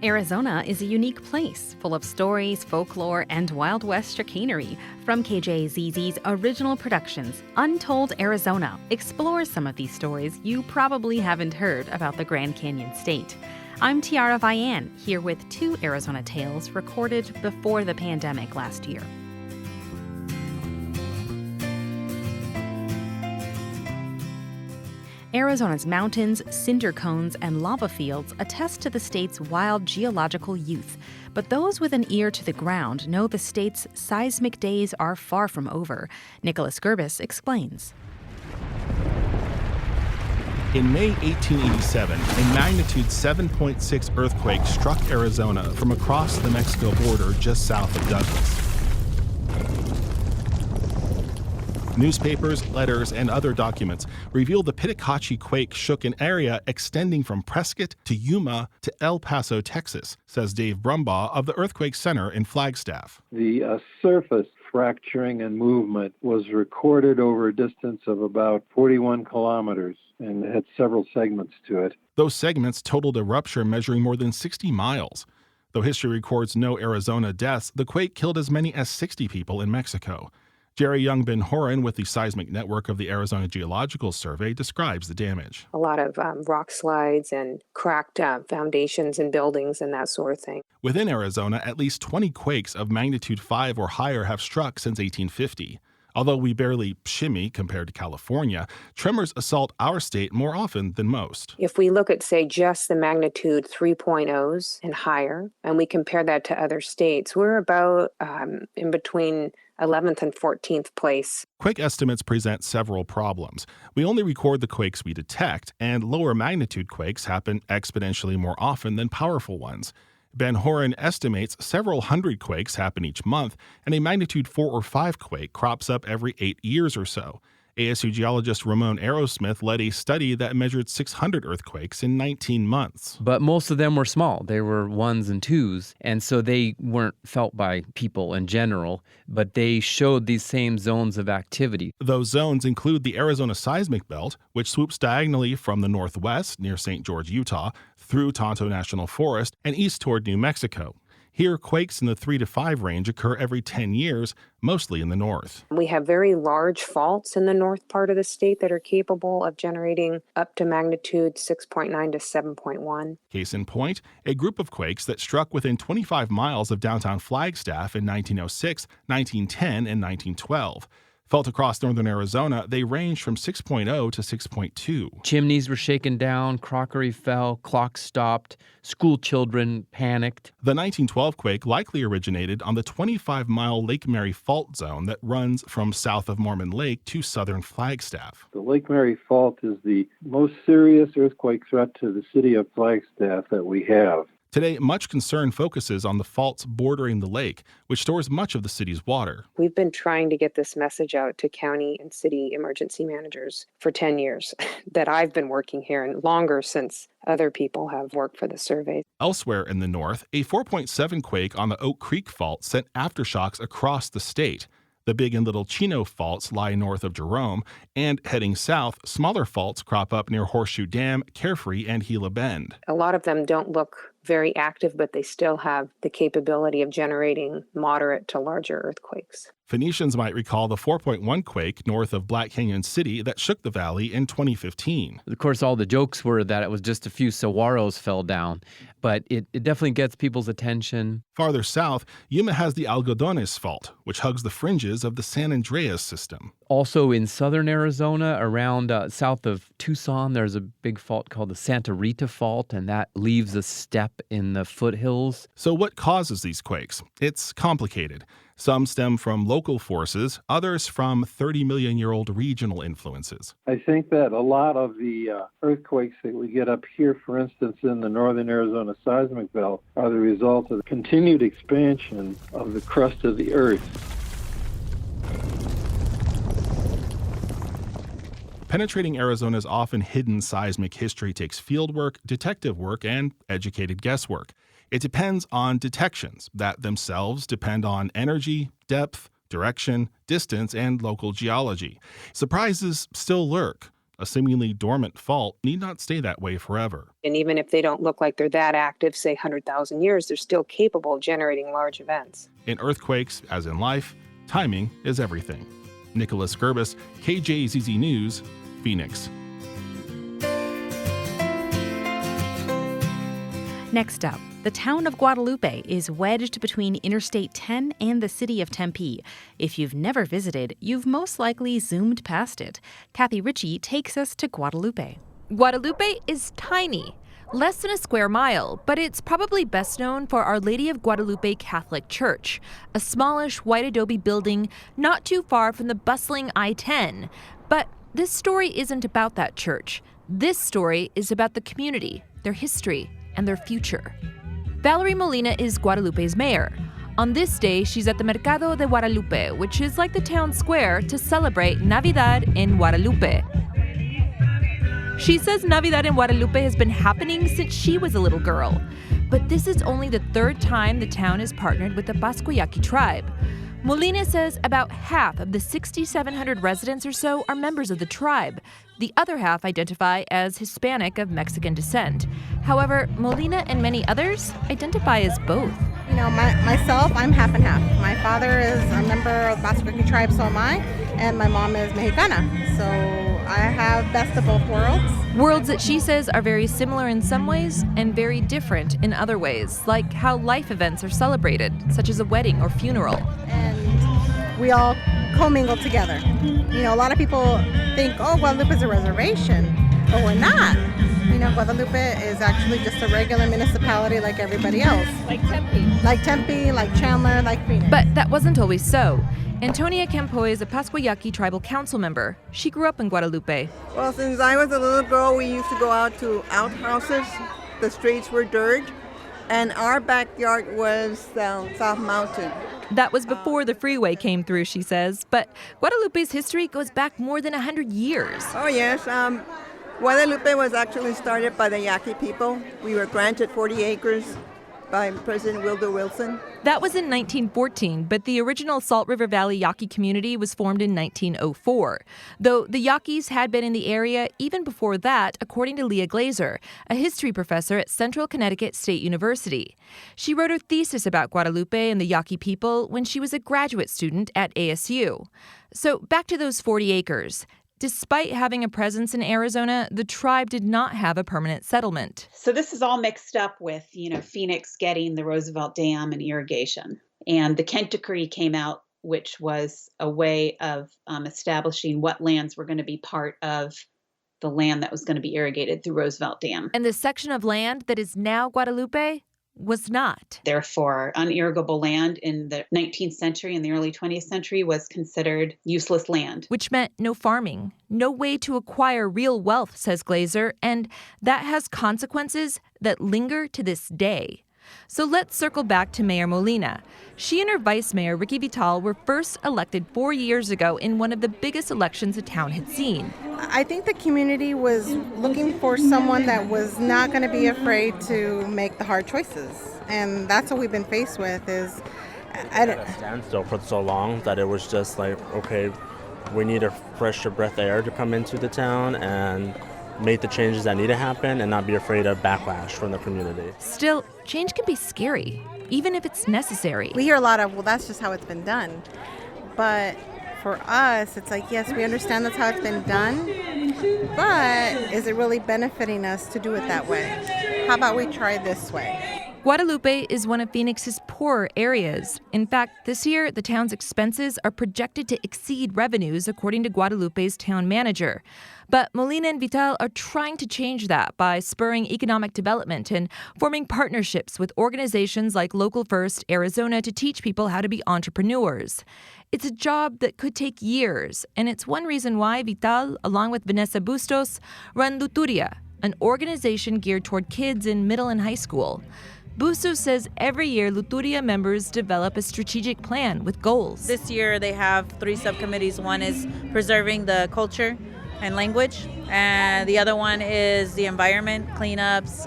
Arizona is a unique place, full of stories, folklore, and Wild West chicanery. From KJZZ's original productions, Untold Arizona explores some of these stories you probably haven't heard about the Grand Canyon State. I'm Tiara Vian, here with 2 Arizona tales recorded before the pandemic last year. Arizona's mountains, cinder cones, and lava fields attest to the state's wild geological youth. But those with an ear to the ground know the state's seismic days are far from over. Nicholas Gerbis explains. In May 1887, a magnitude 7.6 earthquake struck Arizona from across the Mexico border just south of Douglas. Newspapers, letters, and other documents reveal the Pitakachi quake shook an area extending from Prescott to Yuma to El Paso, Texas, says Dave Brumbaugh of the Earthquake Center in Flagstaff. The surface fracturing and movement was recorded over a distance of about 41 kilometers and had several segments to it. Those segments totaled a rupture measuring more than 60 miles. Though history records no Arizona deaths, the quake killed as many as 60 people in Mexico. Jerry Young-Ben-Horan with the Seismic Network of the Arizona Geological Survey describes the damage. A lot of rock slides and cracked foundations and buildings and that sort of thing. Within Arizona, at least 20 quakes of magnitude 5 or higher have struck since 1850. Although we barely shimmy compared to California, tremors assault our state more often than most. If we look at, say, just the magnitude 3.0s and higher, and we compare that to other states, we're about in between 11th and 14th place. Quake estimates present several problems. We only record the quakes we detect, and lower magnitude quakes happen exponentially more often than powerful ones. Ben-Horan estimates several hundred quakes happen each month, and a magnitude 4 or 5 quake crops up every 8 years or so. ASU geologist Ramon Aerosmith led a study that measured 600 earthquakes in 19 months. But most of them were small. They were 1s and 2s, and so they weren't felt by people in general, but they showed these same zones of activity. Those zones include the Arizona seismic belt, which swoops diagonally from the northwest near St. George, Utah, through Tonto National Forest and east toward New Mexico. Here, quakes in the 3 to 5 range occur every 10 years, mostly in the north. We have very large faults in the north part of the state that are capable of generating up to magnitude 6.9 to 7.1. Case in point, a group of quakes that struck within 25 miles of downtown Flagstaff in 1906, 1910, and 1912. Felt across northern Arizona, they ranged from 6.0 to 6.2. Chimneys were shaken down, crockery fell, clocks stopped, school children panicked. The 1912 quake likely originated on the 25-mile Lake Mary fault zone that runs from south of Mormon Lake to southern Flagstaff. The Lake Mary Fault is the most serious earthquake threat to the city of Flagstaff that we have. Today, much concern focuses on the faults bordering the lake, which stores much of the city's water. We've been trying to get this message out to county and city emergency managers for 10 years that I've been working here, and longer since other people have worked for the survey. Elsewhere in the north, a 4.7 quake on the Oak Creek Fault sent aftershocks across the state. The Big and Little Chino faults lie north of Jerome, and heading south, smaller faults crop up near Horseshoe Dam, Carefree, and Gila Bend. A lot of them don't look very active, but they still have the capability of generating moderate to larger earthquakes. Phoenicians might recall the 4.1 quake north of Black Canyon City that shook the valley in 2015. Of course, all the jokes were that it was just a few saguaros fell down, but it definitely gets people's attention. Farther south, Yuma has the Algodones Fault, which hugs the fringes of the San Andreas system. Also in southern Arizona, around south of Tucson, there's a big fault called the Santa Rita Fault, and that leaves a step in the foothills. So what causes these quakes? It's complicated. Some stem from local forces, others from 30-million-year-old regional influences. I think that a lot of the earthquakes that we get up here, for instance, in the northern Arizona seismic belt, are the result of the continued expansion of the crust of the earth. Penetrating Arizona's often hidden seismic history takes fieldwork, detective work, and educated guesswork. It depends on detections that themselves depend on energy, depth, direction, distance, and local geology. Surprises still lurk. A seemingly dormant fault need not stay that way forever. And even if they don't look like they're that active, say 100,000 years, they're still capable of generating large events. In earthquakes, as in life, timing is everything. Nicholas Gerbis, KJZZ News, Phoenix. Next up, the town of Guadalupe is wedged between Interstate 10 and the city of Tempe. If you've never visited, you've most likely zoomed past it. Kathy Ritchie takes us to Guadalupe. Guadalupe is tiny, less than a square mile, but it's probably best known for Our Lady of Guadalupe Catholic Church, a smallish white adobe building not too far from the bustling I-10. But this story isn't about that church. This story is about the community, their history, and their future. Valerie Molina is Guadalupe's mayor. On this day, she's at the Mercado de Guadalupe, which is like the town square, to celebrate Navidad in Guadalupe. She says Navidad in Guadalupe has been happening since she was a little girl. But this is only the third time the town has partnered with the Pascua-Yaqui tribe. Molina says about half of the 6,700 residents or so are members of the tribe. The other half identify as Hispanic of Mexican descent. However, Molina and many others identify as both. You know, myself, I'm half and half. My father is a member of the Pascua-Yaqui tribe, so am I, and my mom is Mexicana. So I have best of both worlds. Worlds that she says are very similar in some ways and very different in other ways, like how life events are celebrated, such as a wedding or funeral. And we all commingle together. You know, a lot of people think, oh, Guadalupe is a reservation, but we're not. You know, Guadalupe is actually just a regular municipality like everybody else. Like Tempe. Like Tempe, like Chandler, like Phoenix. But that wasn't always so. Antonia Campoy is a Pascua-Yaqui tribal council member. She grew up in Guadalupe. Well, since I was a little girl, we used to go out to outhouses. The streets were dirt, and our backyard was South Mountain. That was before the freeway came through, she says. But Guadalupe's history goes back more than 100 years. Oh, yes. Guadalupe was actually started by the Yaqui people. We were granted 40 acres by President Woodrow Wilson. That was in 1914, but the original Salt River Valley Yaqui community was formed in 1904. Though the Yaquis had been in the area even before that, according to Leah Glazer, a history professor at Central Connecticut State University. She wrote her thesis about Guadalupe and the Yaqui people when she was a graduate student at ASU. So back to those 40 acres. Despite having a presence in Arizona, the tribe did not have a permanent settlement. So this is all mixed up with, Phoenix getting the Roosevelt Dam and irrigation. And the Kent Decree came out, which was a way of establishing what lands were going to be part of the land that was going to be irrigated through Roosevelt Dam. And the section of land that is now Guadalupe was not. Therefore, unirrigable land in the 19th century and the early 20th century was considered useless land. Which meant no farming, no way to acquire real wealth, says Glazer, and that has consequences that linger to this day. So let's circle back to Mayor Molina. She and her vice mayor, Ricky Vital, were first elected 4 years ago in one of the biggest elections the town had seen. I think the community was looking for someone that was not going to be afraid to make the hard choices. And that's what we've been faced with is... At a standstill for so long that it was just like, okay, we need a fresher breath of air to come into the town and make the changes that need to happen and not be afraid of backlash from the community. Still, change can be scary, even if it's necessary. We hear a lot of, well, that's just how it's been done. But for us, it's like, yes, we understand that's how it's been done, but is it really benefiting us to do it that way? How about we try this way? Guadalupe is one of Phoenix's poorer areas. In fact, this year, the town's expenses are projected to exceed revenues, according to Guadalupe's town manager. But Molina and Vital are trying to change that by spurring economic development and forming partnerships with organizations like Local First Arizona to teach people how to be entrepreneurs. It's a job that could take years, and it's one reason why Vital, along with Vanessa Bustos, run Luturia, an organization geared toward kids in middle and high school. Bustos says every year Luturia members develop a strategic plan with goals. This year they have 3 subcommittees. One is preserving the culture and language, and the other one is the environment, cleanups,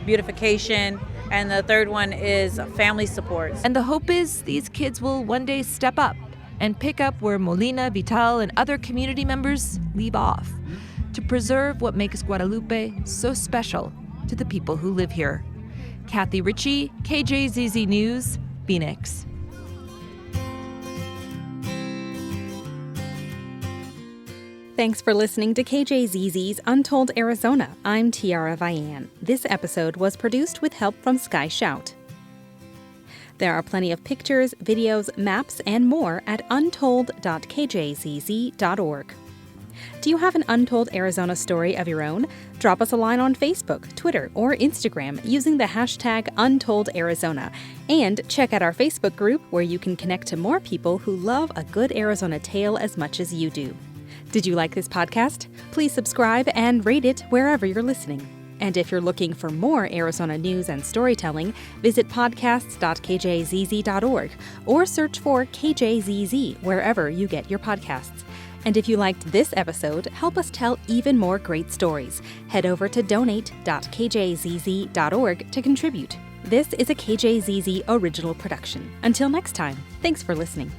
beautification, and the third one is family support. And the hope is these kids will one day step up and pick up where Molina, Vital, and other community members leave off. to preserve what makes Guadalupe so special to the people who live here. Kathy Ritchie, KJZZ News, Phoenix. Thanks for listening to KJZZ's Untold Arizona. I'm Tiara Vian. This episode was produced with help from Sky Shout. There are plenty of pictures, videos, maps, and more at untold.kjzz.org. Do you have an Untold Arizona story of your own? Drop us a line on Facebook, Twitter, or Instagram using the hashtag UntoldArizona. And check out our Facebook group where you can connect to more people who love a good Arizona tale as much as you do. Did you like this podcast? Please subscribe and rate it wherever you're listening. And if you're looking for more Arizona news and storytelling, visit podcasts.kjzz.org or search for KJZZ wherever you get your podcasts. And if you liked this episode, help us tell even more great stories. Head over to donate.kjzz.org to contribute. This is a KJZZ original production. Until next time, thanks for listening.